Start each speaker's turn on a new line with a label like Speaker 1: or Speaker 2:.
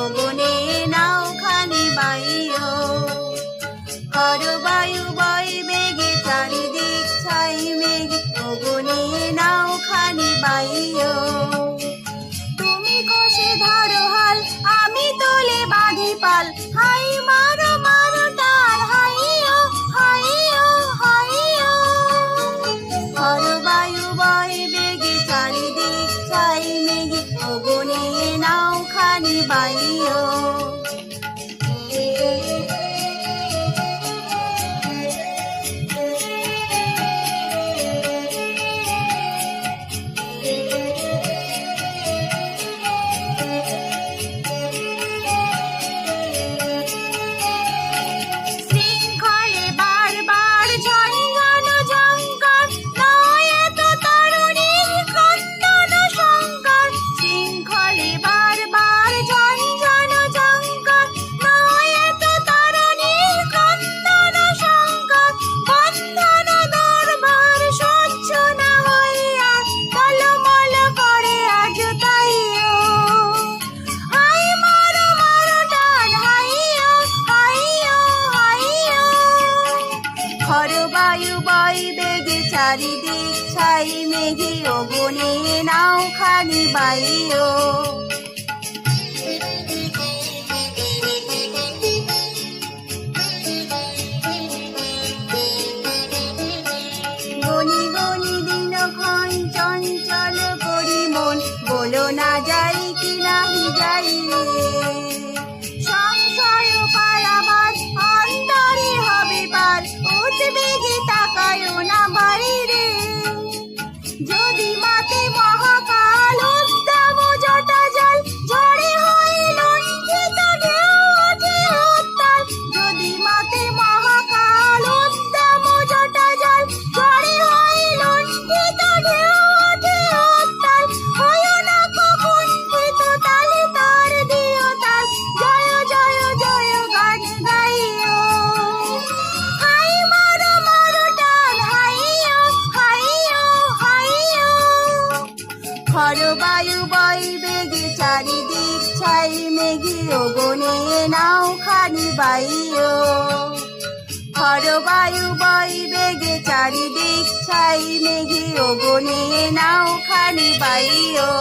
Speaker 1: ওগনে নাওখানি বাইও। হর বায়ু বয় বেগে চারিদিক ছাই মেঘে, ওগনে নাওখানি বাইও। তুমি কষে ধরো হাল, আমি তোলে বাঁধি পাল, হাই মারো মারো টাল, হাইও হাইও হাইও। হর বায়ু বয় বেগে চারিদিক ছাই মেঘে, ওগনে নাওখানি বাইও। হর বায়ু বয় বেগে চারিদিক ছাই মেঘে, ওগনে নাওখানি বাইও। গনি গনি দিনক্ষণ চঞ্চল করি মন, বলো না যাই কি নাহি যাই রে। সংশয় পারাবার অন্তরে হবে পার, বেগে তাকায়ও না বাইরে। যদি মাতে মহাকাল উদ্দাম জটা জল, ঝড়ে হয়ে লণ্ঠিত ঢেউ ওঠে উত্তাল। যদি মাতে মহাকাল উদ্দাম জটা জল, ঝড়ে হয়ে লণ্ঠিত ঢেউ ওঠে উত্তাল। হয়ো না কুণ্ঠিত, তালে তার দিও তাল, জয় জয় জয় গান গাইও। হর বায়ু বয় বেগে চারিদিক ছাই মেঘে, ওগনে নাওখানি বাইও। হর বায়ু বয় বেগে চারিদিক ছাই মেঘে, ওগনে নাওখানি বাইও।